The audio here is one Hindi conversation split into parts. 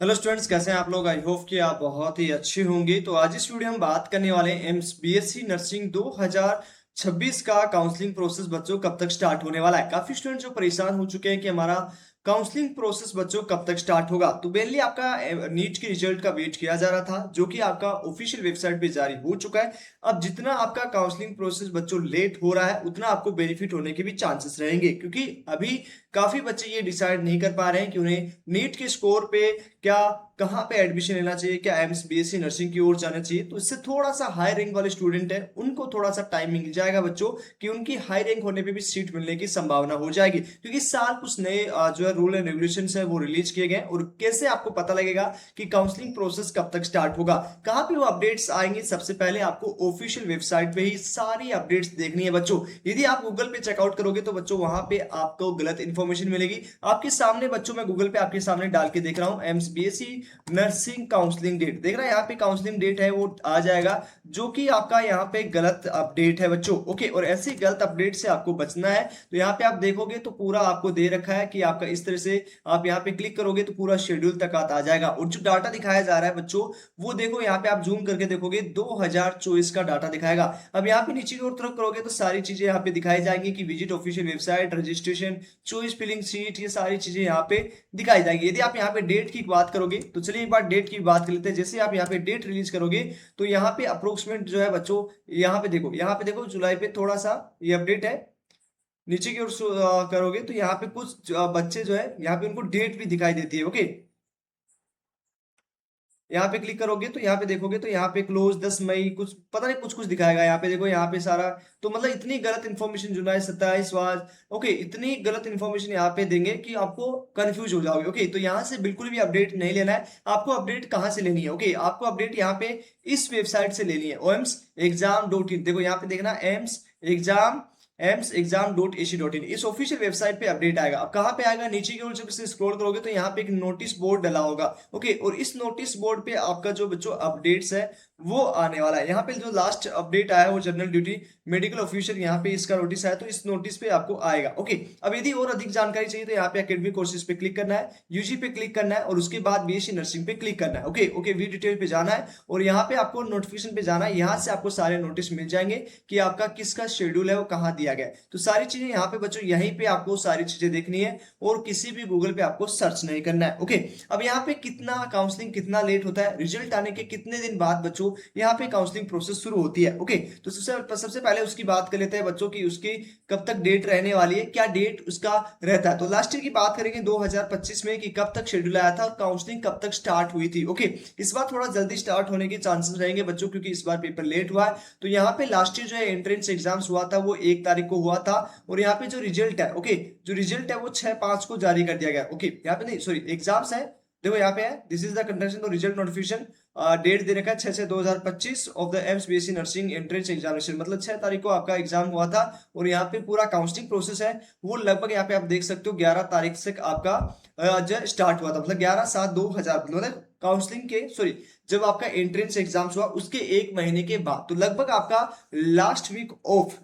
हेलो स्टूडेंट्स, कैसे हैं आप लोग। आई होप कि आप बहुत ही अच्छे होंगे। तो आज इस वीडियो में बात करने वाले हैं एम्स बीएससी नर्सिंग 2026 का काउंसलिंग प्रोसेस बच्चों कब तक स्टार्ट होने वाला है। काफी स्टूडेंट जो परेशान हो चुके हैं कि हमारा काउंसलिंग प्रोसेस बच्चों कब तक स्टार्ट होगा। तो मेनली आपका नीट के रिजल्ट का वेट किया जा रहा था, जो कि आपका ऑफिशियल वेबसाइट पे जारी हो चुका है। अब जितना आपका काउंसलिंग प्रोसेस बच्चों लेट हो रहा है, उतना आपको बेनिफिट होने के भी चांसेस रहेंगे, क्योंकि अभी काफी बच्चे ये डिसाइड नहीं कर पा रहे हैं कि उन्हें नीट के स्कोर पे क्या कहाँ पे एडमिशन लेना चाहिए, क्या एम्स बीएससी नर्सिंग की ओर जाना चाहिए। तो इससे थोड़ा सा हाई रैंक वाले स्टूडेंट है, उनको थोड़ा सा टाइम मिल जाएगा बच्चों, कि उनकी हाई रैंक होने पे भी सीट मिलने की संभावना हो जाएगी। क्योंकि इस साल कुछ नए जो है रूल एंड रेगुलेशन है वो रिलीज किए गए। और कैसे आपको पता लगेगा कि काउंसलिंग प्रोसेस कब तक स्टार्ट होगा, कहाँ पे वो अपडेट्स आएंगे, सबसे पहले आपको ऑफिशियल वेबसाइट पे ही सारी अपडेट्स देखनी है बच्चों। यदि आप गूगल पे चेकआउट करोगे तो बच्चों वहां पे आपको गलत इंफॉर्मेशन मिलेगी। आपके सामने बच्चों, मैं गूगल पे आपके सामने डाल के देख रहा हूँ, AIIMS BSc nursing counselling date देख रहा है, यहाँ पे काउंसलिंग डेट है वो आ जाएगा, जो कि आपका यहाँ पे गलत अपडेट है बच्चों। ओके, और ऐसी गलत अपडेट से आपको बचना है। तो यहाँ पे आप देखोगे तो पूरा आपको दे रखा है कि आपका इस तरह से आप यहाँ पे क्लिक करोगे तो पूरा शेड्यूल तक आ जाएगा। और जो डाटा दिखाया जा रहा है बच्चों, वो देखो यहाँ पे आप जूम करके देखोगे 2024 का डाटा दिखाएगा। अब यहाँ पे नीचे की ओर तरफ करोगे तो सारी चीजें यहाँ पे दिखाई जाएंगी कि visit official website, registration, choice filling seat, ये सारी चीजें यहाँ पे दिखाई जाएगी। यदि आप यहाँ पे डेट की बात करोगे तो चलिए एक बार डेट की बात कर लेते हैं। जैसे आप यहाँ पे डेट रिलीज करोगे तो यहाँ पे अप्रोक्सीमेट जो है बच्चों, यहाँ पे देखो जुलाई पे थोड़ा सा ये अपडेट है। नीचे की ओर करोगे तो यहाँ पे कुछ बच्चे जो है यहाँ पे उनको डेट भी दिखाई देती है। ओके, यहाँ पे क्लिक करोगे तो यहाँ पे देखोगे तो यहाँ पे क्लोज 10 मई कुछ पता नहीं कुछ कुछ दिखाएगा। यहाँ पे देखो, यहाँ पे सारा, तो मतलब इतनी गलत इन्फॉर्मेशन, जुलाई 27 आज। ओके, इतनी गलत इन्फॉर्मेशन यहाँ पे देंगे कि आपको कंफ्यूज हो जाओगे। ओके, तो यहाँ से बिल्कुल भी अपडेट नहीं लेना है। आपको अपडेट कहाँ से लेनी है? ओके, आपको अपडेट यहाँ पे इस वेबसाइट से लेनी है, ओएम्स एग्जाम डॉट इन। देखो यहाँ पे देखना, एम्स एग्जाम.ac.in, इस ऑफिशियल वेबसाइट पे अपडेट आएगा। अब कहाँ पे आएगा? नीचे की ओर जब इसे स्क्रॉल करोगे तो यहाँ पे एक नोटिस बोर्ड डला होगा। ओके, और इस नोटिस बोर्ड पे आपका जो बच्चों अपडेट्स है वो आने वाला है। यहाँ पे जो लास्ट अपडेट आया है वो जनरल ड्यूटी मेडिकल ऑफिसर, यहाँ पे इसका नोटिस आया, तो इस नोटिस पे आपको आएगा। ओके, अब यदि और अधिक जानकारी चाहिए तो यहाँ पे एकेडमिक कोर्सेज पे क्लिक करना है, यूजी पे क्लिक करना है, और उसके बाद बीएससी नर्सिंग पे क्लिक करना है। ओके ओके, वी डिटेल पे जाना है और यहाँ पे आपको नोटिफिकेशन पे जाना है। यहाँ से आपको सारे नोटिस मिल जाएंगे कि आपका किसका शेड्यूल है वो कहाँ दिया गया है। तो सारी चीजें यहाँ पे बच्चों, यहीं पे आपको सारी चीजें देखनी है और किसी भी गूगल पे आपको सर्च नहीं करना है। ओके, अब यहाँ पे कितना काउंसलिंग कितना लेट होता है, रिजल्ट आने के कितने दिन बाद बच्चों यहाँ पे काउंसलिंग प्रोसेस शुरू होती है। ओके, तो सबसे सबसे पहले उसकी बात कर लेते हैं बच्चों की उसकी कब तक डेट रहने वाली है, क्या डेट उसका रहता है। तो लास्ट ईयर की बात करेंगे 2025 में कि कब तक शेड्यूल आया था और काउंसलिंग कब तक स्टार्ट हुई थी। ओके, इस बार थोड़ा जल्दी स्टार्ट होने के चांसेस रहेंगे बच्चों, क्योंकि इस बार पेपर लेट हुआ है। तो यहाँ पे लास्ट ईयर जो है एंट्रेंस एग्जाम्स हुआ था वो 1 तारीख को हुआ था, और यहाँ पे जो रिजल्ट है, ओके, जो रिजल्ट है वो 6/5 को जारी कर दिया गया। ओके, यहाँ पे नहीं, सॉरी, एग्जाम्स है, देखो यहाँ पे है, this is the conduction result notification. Date दे रखा है 6/6/2025 of the AIIMS BSc nursing entrance examination, मतलब 6 तारीख को आपका एग्जाम हुआ था। और यहाँ पे पूरा काउंसलिंग प्रोसेस है वो लगभग यहाँ पे आप देख सकते हो 11 तारीख से आपका जो स्टार्ट हुआ था, मतलब 11/7/2000, मतलब काउंसलिंग के, सॉरी, जब आपका एंट्रेंस एग्जाम्स हुआ उसके 1 महीने के बाद। तो लगभग आपका लास्ट वीक ऑफ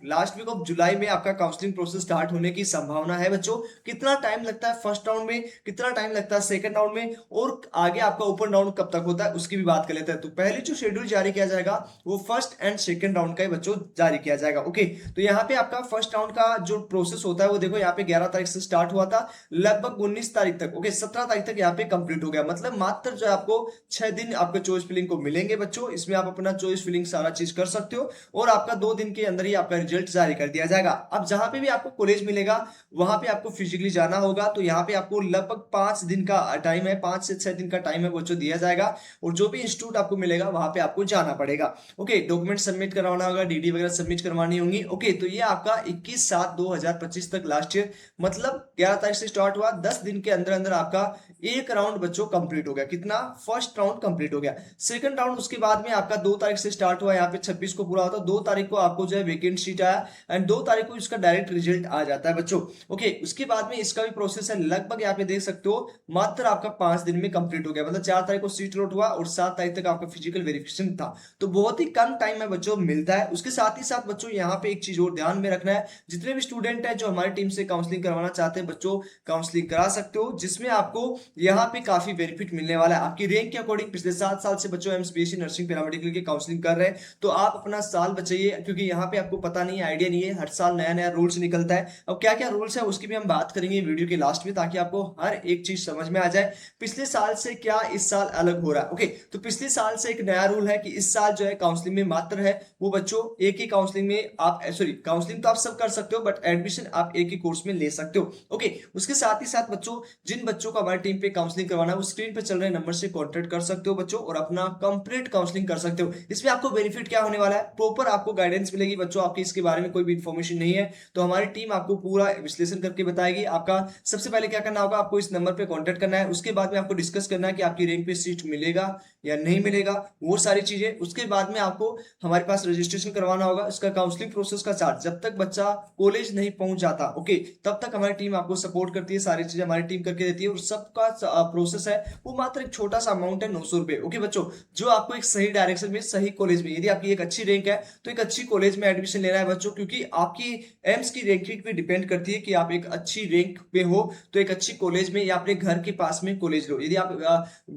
जुलाई में आपका काउंसलिंग प्रोसेस स्टार्ट होने की संभावना है बच्चों। कितना टाइम लगता है फर्स्ट राउंड में, कितना टाइम लगता है सेकंड राउंड में, और आगे आपका ओपन राउंड कब तक होता है उसकी भी बात कर लेते हैं। तो पहले जो शेड्यूल जारी किया जाएगा वो फर्स्ट एंड सेकंड राउंड का ही बच्चों जारी किया जाएगा। ओके, तो यहाँ पे आपका फर्स्ट राउंड का जो प्रोसेस होता है वो देखो, यहाँ पे 11 तारीख से स्टार्ट हुआ था, लगभग 19 तारीख तक, ओके, 17 तारीख तक यहाँ पे कंप्लीट हो गया। मतलब मात्र जो आपको 6 दिन आपके चॉइस फिलिंग को मिलेंगे बच्चों, इसमें आप अपना चॉइस फिलिंग सारा चीज कर सकते हो, और आपका 2 दिन के अंदर ही आपका रिजल्ट जारी कर दिया जाएगा। अब जहां पे भी आपको कॉलेज मिलेगा वहां पे आपको फिजिकली जाना होगा, तो यहाँ पे आपको लगभग 5 दिन का टाइम है, 5 से 6 दिन का टाइम है बच्चों दिया जाएगा, और जो भी इंस्टीट्यूट आपको मिलेगा वहां पे आपको जाना पड़ेगा। ओके, डॉक्यूमेंट सबमिट करवाना होगा, डीडी वगैरह सबमिट करवानी होंगी। ओके, तो ये आपका 21/7/2025 तक लास्ट ईयर, मतलब 11 तारीख से स्टार्ट हुआ, 10 दिन के अंदर अंदर आपका एक राउंड बच्चों कंप्लीट हो गया। कितना? फर्स्ट राउंड कंप्लीट हो गया। सेकंड राउंड उसके बाद में आपका 2 तारीख से स्टार्ट हुआ, यहाँ पे 26 को पूरा होता है, 2 तारीख को आपको जो है वेकेंट सीट आया, एंड 2 तारीख को इसका डायरेक्ट रिजल्ट आ जाता है बच्चों। ओके, उसके बाद में इसका भी प्रोसेस है, लगभग यहाँ पे देख सकते हो मात्र आपका 5 दिन में कंप्लीट हो गया, मतलब 4 तारीख को सीट लॉट हुआ और 7 तारीख तक आपका फिजिकल वेरिफिकेशन था। तो बहुत ही कम टाइम में बच्चों मिलता है। उसके साथ ही साथ बच्चों यहाँ पे एक चीज और ध्यान में रखना है, जितने भी स्टूडेंट है जो हमारी टीम से काउंसलिंग करवाना चाहते हैं बच्चों, काउंसलिंग करा सकते हो, जिसमें आपको यहाँ पे काफी बेनिफिट मिलने वाला है आपकी रैंक के अकॉर्डिंग। पिछले 7 साल से बच्चों एम्स बीएससी नर्सिंग पैरामेडिकल की काउंसलिंग कर रहे हैं, तो आप अपना साल बचाइए, क्योंकि यहाँ पे आपको पता नहीं है, आइडिया नहीं है, हर साल नया नया रूल्स निकलता है। अब क्या क्या रूल्स है उसकी भी हम बात करेंगे वीडियो के लास्ट में, ताकि आपको हर एक चीज समझ में आ जाए पिछले साल से क्या इस साल अलग हो रहा है। ओके, तो पिछले साल से एक नया रूल है कि इस साल जो है काउंसलिंग में मात्र है वो बच्चों एक ही काउंसलिंग में आप सॉरी काउंसलिंग तो आप सब कर सकते हो, बट एडमिशन आप एक ही कोर्स में ले सकते हो। ओके, उसके साथ ही साथ बच्चों जिन बच्चों को हमारी टीम पे काउंसलिंग करवाना है वो स्क्रीन पे चल रहे नंबर से कांटेक्ट कर सकते हो बच्चों, और अपना कंप्लीट काउंसलिंग कर सकते हो। इसमें आपको बेनिफिट क्या होने वाला है, प्रॉपर आपको गाइडेंस मिलेगी बच्चों, आपकी इसके बारे में कोई भी इंफॉर्मेशन नहीं है तो हमारी टीम आपको पूरा विश्लेषण करके बताएगी। आपका सबसे पहले क्या करना होगा, आपको इस नंबर पे कांटेक्ट करना है, उसके बाद में आपको डिस्कस करना है कि आपकी रैंक पे सीट मिलेगा या नहीं मिलेगा, वो सारी चीजें। उसके बाद में आपको हमारे पास रजिस्ट्रेशन करवाना होगा, इसका काउंसलिंग प्रोसेस का चार्ज, जब तक बच्चा कॉलेज नहीं पहुंच जाता ओके तब तक हमारी टीम आपको सपोर्ट करती है, सारी चीजें हमारी टीम करके देती है, और सबका प्रोसेस है वो मात्र एक छोटा सा अमाउंट है 900 रुपए। ओके बच्चों, जो आपको एक सही डायरेक्शन में सही कॉलेज में, यदि आपकी एक अच्छी रैंक है तो एक अच्छी कॉलेज में एडमिशन लेना है बच्चों, क्योंकि आपकी एम्स की रैंकिंग पे डिपेंड करती है कि आप एक अच्छी रैंक पे हो तो एक अच्छी कॉलेज में या अपने घर के पास में कॉलेज लो। यदि आप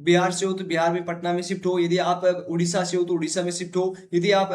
बिहार से हो तो बिहार में पटना में शिफ्ट हो, यदि आप उड़ीसा से हो तो उड़ीसा में शिफ्ट हो, यदि आप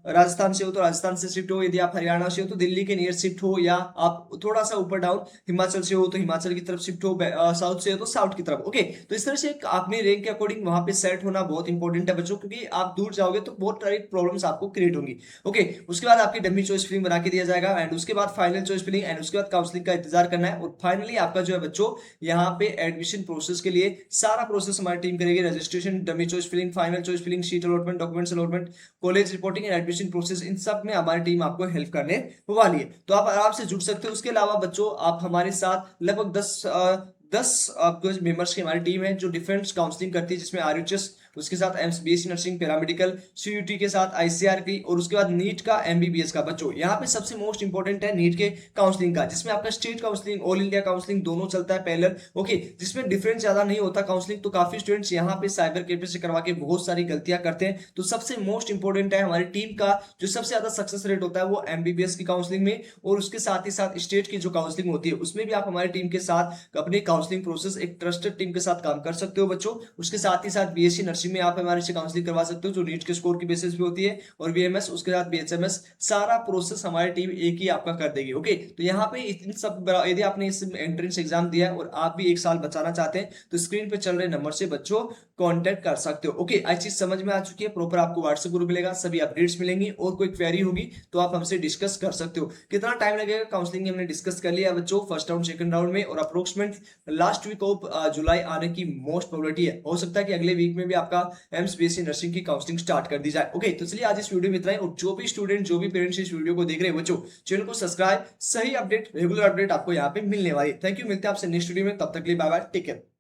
राजस्थान से हो तो राजस्थान से शिफ्ट हो, यदि आप हरियाणा से हो तो दिल्ली के नियर शिफ्ट हो, या आप थोड़ा सा ऊपर डाउन हिमाचल से हो तो हिमाचल की तरफ शिफ्ट हो, साउथ से हो तो साउथ की तरफ। ओके, तो इस तरह से अपने रैंक के अकॉर्डिंग वहां पे सेट होना बहुत इंपॉर्टेंट है बच्चों, क्योंकि आप दूर जाओगे तो बहुत सारी प्रॉब्लम्स आपको क्रिएट होंगी। ओके, उसके बाद आपकी डमी चॉइस फिलिंग बना के दिया जाएगा, एंड उसके बाद फाइनल चॉइस फिलिंग, एंड उसके बाद काउंसलिंग का इंतजार करना है, और फाइनली आपका जो है बच्चों यहाँ पे एडमिशन प्रोसेस के लिए सारा प्रोसेस हमारी टीम करेगी, registration, dummy choice filling, final choice filling, seat allotment, documents allotment, college reporting and admission process, इन सब में हमारी टीम आपको हेल्प करने वाली है, तो आप आराम से जुड़ सकते हो। उसके अलावा बच्चों आप हमारे साथ लगभग 10 आपको मेंबर्स की हमारी टीम है जो डिफरेंट काउंसलिंग करती है, जिसमें आरयूएचएस, उसके साथ AIIMS BSc nursing paramedical, CUET के साथ आईसीआर की, और उसके बाद नीट का, एमबीबीएस का। बच्चों यहाँ पे सबसे मोस्ट इंपॉर्टेंट है नीट के काउंसलिंग का, जिसमें आपका state counselling, all India counselling दोनों चलता है पैरेलल। ओके, जिसमें डिफरेंस ज्यादा नहीं होता काउंसलिंग, तो काफी स्टूडेंट्स यहाँ पे साइबर कैफे से करवा के बहुत सारी गलतियां करते हैं। तो सबसे मोस्ट इंपॉर्टेंट है हमारी टीम का जो सबसे ज्यादा सक्सेस रेट होता है वो एमबीबीएस की काउंसलिंग में, और उसके साथ ही साथ स्टेट की जो काउंसलिंग होती है उसमें भी आप हमारी टीम के साथ अपनी काउंसलिंग प्रोसेस एक ट्रस्टेड टीम के साथ काम कर सकते हो बच्चों। उसके साथ ही साथ बीएससी नर्सिंग में आप हमारे से काउंसलिंग करवा सकते हो जो नीट के स्कोर की बेसिस पे होती है, और बीएमएस, उसके साथ बीएचएमएस, सारा प्रोसेस हमारी टीम एक ही आपका कर देगी। ओके, तो यहाँ पे इन सब, यदि आपने इस एंट्रेंस एग्जाम दिया है और आप भी एक साल बचाना चाहते हैं तो स्क्रीन पे चल रहे नंबर से बच्चों कांटेक्ट कर सकते हो। ओके, आज चीज समझ में आ चुकी है, प्रॉपर आपको व्हाट्सएप ग्रुप मिलेगा, सभी अपडेट्स मिलेंगी, और कोई क्वेरी होगी तो आप हमसे डिस्कस कर सकते हो। कितना टाइम लगेगा काउंसलिंग हमने डिस्कस कर लिया बच्चों, फर्स्ट राउंड सेकंड राउंड में, और approximate last week of July आने की मोस्ट प्रोबेबिलिटी है। हो सकता है कि अगले वीक में भी आपका एम्स बीएससी नर्सिंग की काउंसलिंग स्टार्ट कर दी जाए। ओके, तो चलिए आज इस वीडियो में इतना ही, और जो भी स्टूडेंट, जो भी पेरेंट्स इस वीडियो को देख रहे हैं बच्चों, चैनल को सब्सक्राइब, सही अपडेट, रेगुलर अपडेट आपको यहाँ पे मिलने वाली है। थैंक यू, मिलते हैं आपसे नेक्स्ट वीडियो में, तब तक के लिए बाय बाय, टेक केयर।